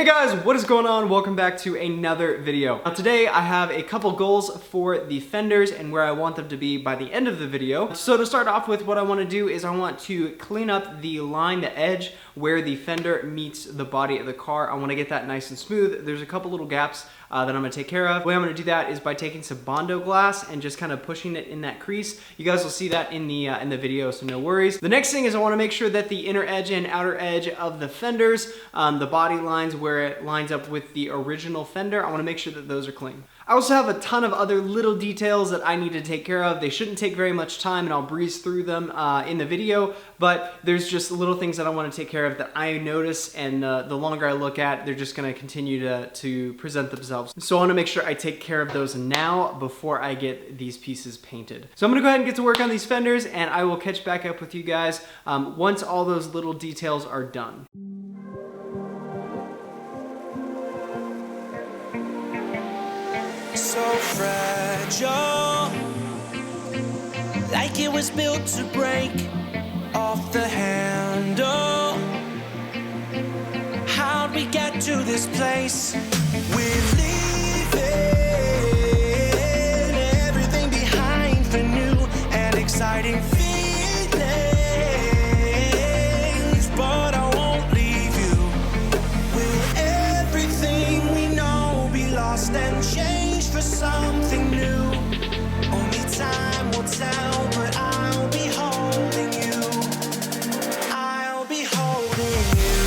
guys, what is going on? Welcome back to another video. Now today I have a couple goals for the Fenders and where I want them to be by the end of the video. So to start off with, what I want to do is I want to clean up the line, the edge where the Fender meets the body of the car. I want to get that nice and smooth. There's a couple little gaps that I'm going to take care of. The way I'm going to do that is by taking some Bondo glass and just kind of pushing it in that crease. You guys will see that in the video, so no worries. The next thing is I want to make sure that the inner edge and outer edge of the Fenders, the body lines where it lines up with the original Fender, I want to make sure that those are clean. I also have a ton of other little details that I need to take care of. They shouldn't take very much time and I'll breeze through them in the video, but there's just little things that I want to take care of that I notice, and the longer I look at, they're just going to continue to present themselves. So I want to make sure I take care of those now before I get these pieces painted. So I'm going to go ahead and get to work on these Fenders, and I will catch back up with you guys once all those little details are done. So fragile, like it was built to break off the handle. How'd we get to this place? We're leaving everything behind for new and exciting feelings, but I won't leave you. Will everything we know be lost and changed for something new? Only time will tell, but I'll be holding you. I'll be holding you.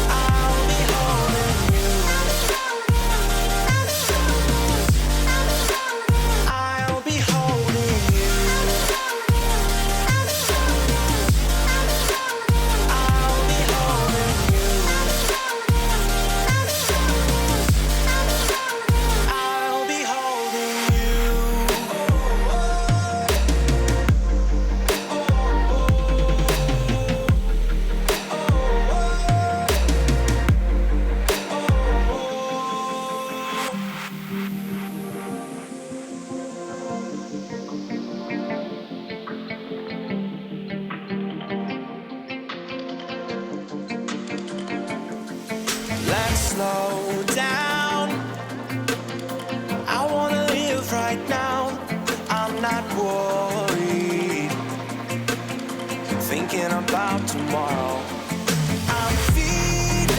I'll be holding you. I'll be holding you. I'll be holding you. I'll be holding you. Let's slow down. I wanna live right now. I'm not worried, thinking about tomorrow. I'm feeling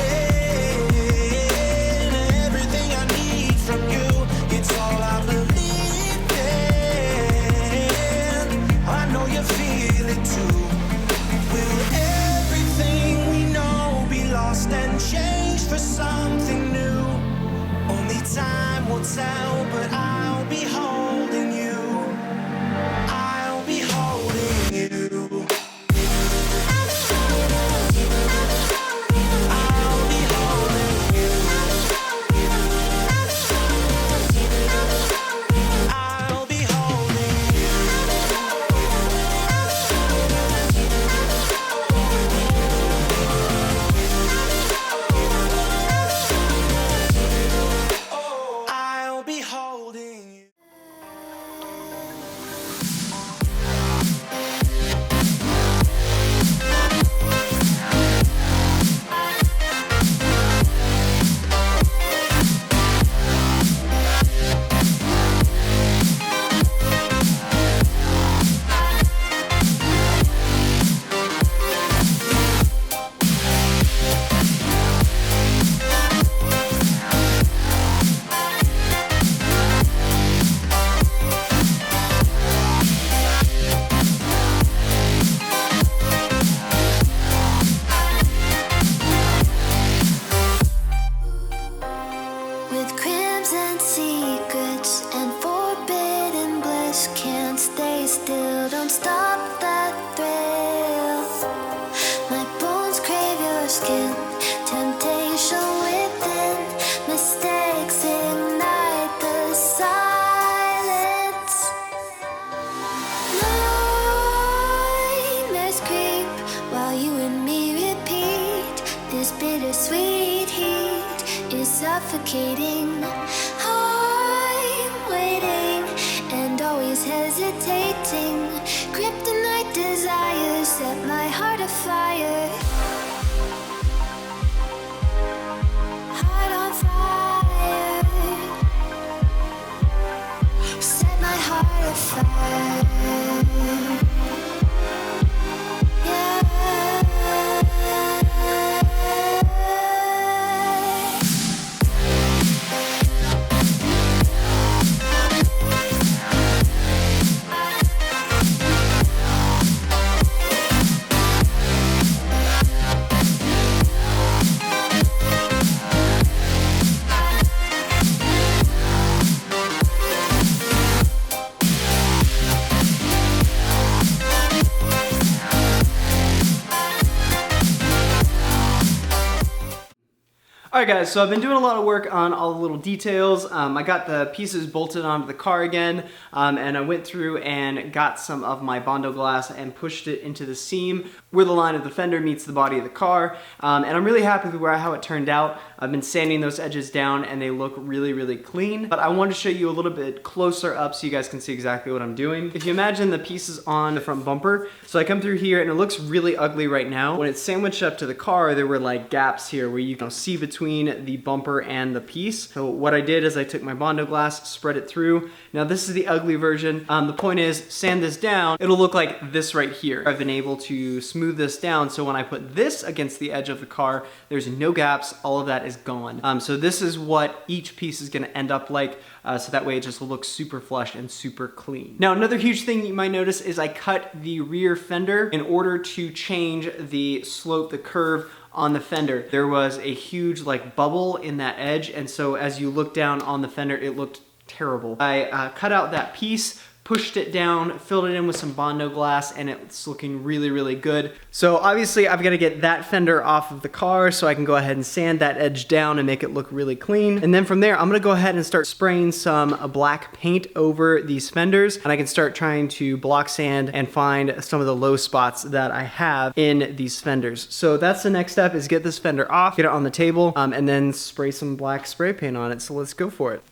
everything I need from you. It's all I believe in. I know you feel it too. Will everything we know be lost and changed for something new? Only time will tell, but I'll be holding you. I'll be holding you. I'll be holding you. I'll be holding you. I'll be holding you. With crimson secrets and forbidden bliss, can't stay still, don't stop that thrill. My bones crave your skin, temptation within, mistakes ignite the silence. Nightmares creep while you and me repeat. This bittersweet heat is suffocating. I'm waiting and always hesitating. Kryptonite desires set my heart afire. Alright guys, so I've been doing a lot of work on all the little details. I got the pieces bolted onto the car again, and I went through and got some of my Bondo glass and pushed it into the seam where the line of the fender meets the body of the car. And I'm really happy with how it turned out. I've been sanding those edges down and they look really, really clean. But I wanted to show you a little bit closer up so you guys can see exactly what I'm doing. If you imagine the pieces on the front bumper, so I come through here and it looks really ugly right now. When it's sandwiched up to the car, there were like gaps here where you can see between the bumper and the piece. So what I did is I took my Bondo glass, spread it through. Now this is the ugly version. The point is, sand this down, it'll look like this right here. I've been able to smooth this down, so when I put this against the edge of the car, there's no gaps, all of that is gone. So this is what each piece is gonna end up like, so that way it just looks super flush and super clean. Now another huge thing you might notice is I cut the rear fender in order to change the slope, the curve on the fender. There was a huge like bubble in that edge, and so as you look down on the fender, it looked terrible. I cut out that piece, pushed it down, filled it in with some Bondo glass, and it's looking really, really good. So obviously I've got to get that fender off of the car so I can go ahead and sand that edge down and make it look really clean. And then from there, I'm gonna go ahead and start spraying some black paint over these fenders, and I can start trying to block sand and find some of the low spots that I have in these fenders. So that's the next step, is get this fender off, get it on the table, and then spray some black spray paint on it. So let's go for it.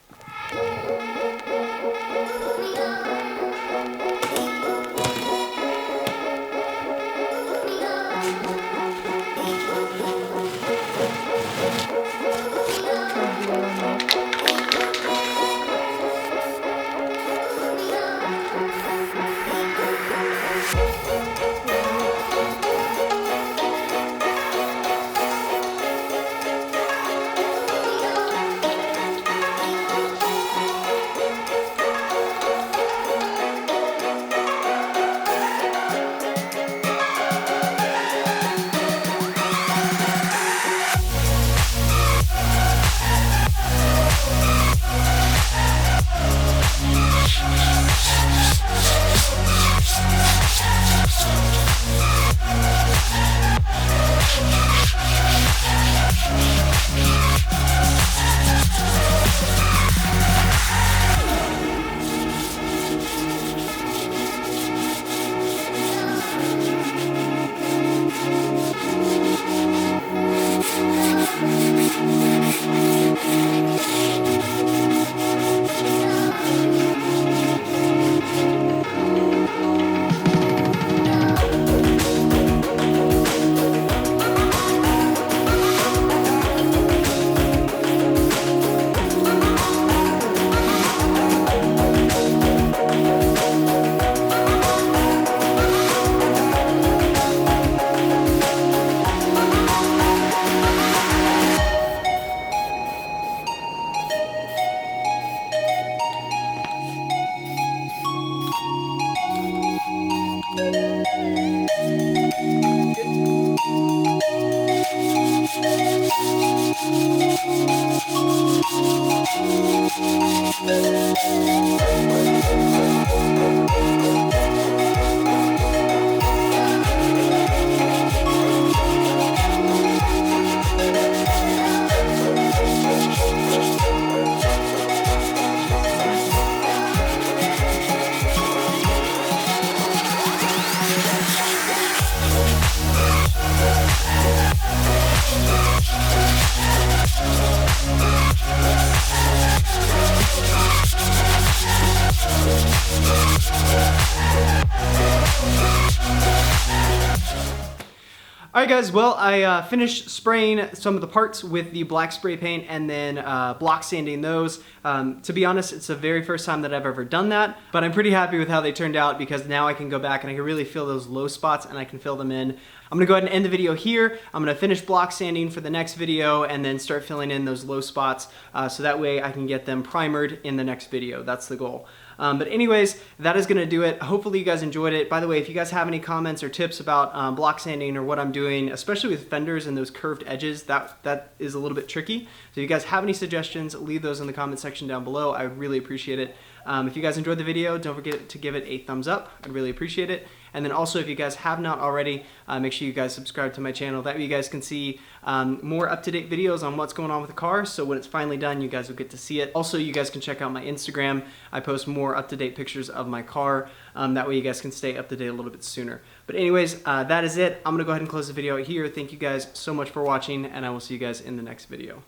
Alright guys, well I finished spraying some of the parts with the black spray paint and then block sanding those. To be honest, it's the very first time that I've ever done that, but I'm pretty happy with how they turned out because now I can go back and I can really feel those low spots and I can fill them in. I'm gonna go ahead and end the video here. I'm gonna finish block sanding for the next video and then start filling in those low spots so that way I can get them primered in the next video. That's the goal. But anyways, that is gonna do it. Hopefully you guys enjoyed it. By the way, if you guys have any comments or tips about block sanding or what I'm doing, especially with fenders and those curved edges, that is a little bit tricky. So if you guys have any suggestions, leave those in the comment section down below. I would really appreciate it. If you guys enjoyed the video, don't forget to give it a thumbs up. I'd really appreciate it. And then also, if you guys have not already, make sure you guys subscribe to my channel. That way you guys can see more up-to-date videos on what's going on with the car, so when it's finally done, you guys will get to see it. Also, you guys can check out my Instagram. I post more up-to-date pictures of my car. That way you guys can stay up to date a little bit sooner. But anyways, that is it. I'm gonna go ahead and close the video here. Thank you guys so much for watching, and I will see you guys in the next video.